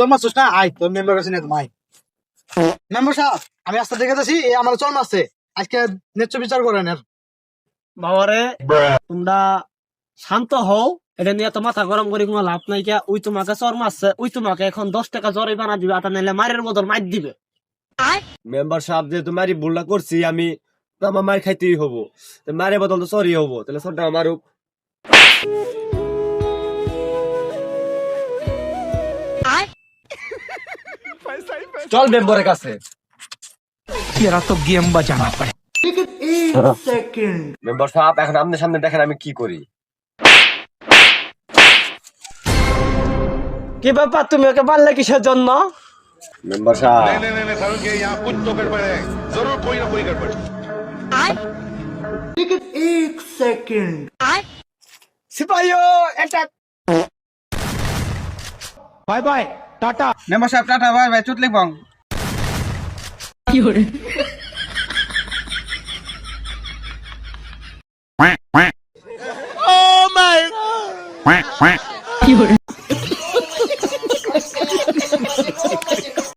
চল মারছিস না, আয় তোর মেম্বার কাছে নিয়ে মাই। মেম্বার সাহেব, আমি রাস্তা দেখে যাচ্ছি, আমার চল মারছে, আজকে ন্যায্য বিচার করেন এর। বাবারে তোমরা শান্ত হও, এটা নিয়ে তো মাথা গরম করে কোনো লাভ নাই। ওই তোমাকে চর মারছে, ওই তোমাকে এখন 10 টাকা জরে বানা দিবে, আটা নাইলে মারের বদল মার দিবে। মেম্বার সাহেব যে তোমারই ভুলটা করছি আমি, তো আমার মার খাইতেই হবো, মারের বদল তো সরি হবো, তাহলে সরটা মারুক। চল মেম্বারের কাছে। तेरा तो गेम बजाना पड़े। মেম্বার সাহেব এখন আপনার সামনে দেখেন আমি কি করি। কি ব্যাপার, তুমি ওকে মারলে কিসের জন্য? মেম্বার সাহেব नहीं नहीं नहीं सारुण के यहाँ कुछ तो गड़बड़ है, जरूर कोई ना कोई गड़बड़। সিপাহিও একটা बाय बाय टाटा। মেম্বার সাহেব টাটা, বাই বাই, চুট লিখবাং। की हो रहा है?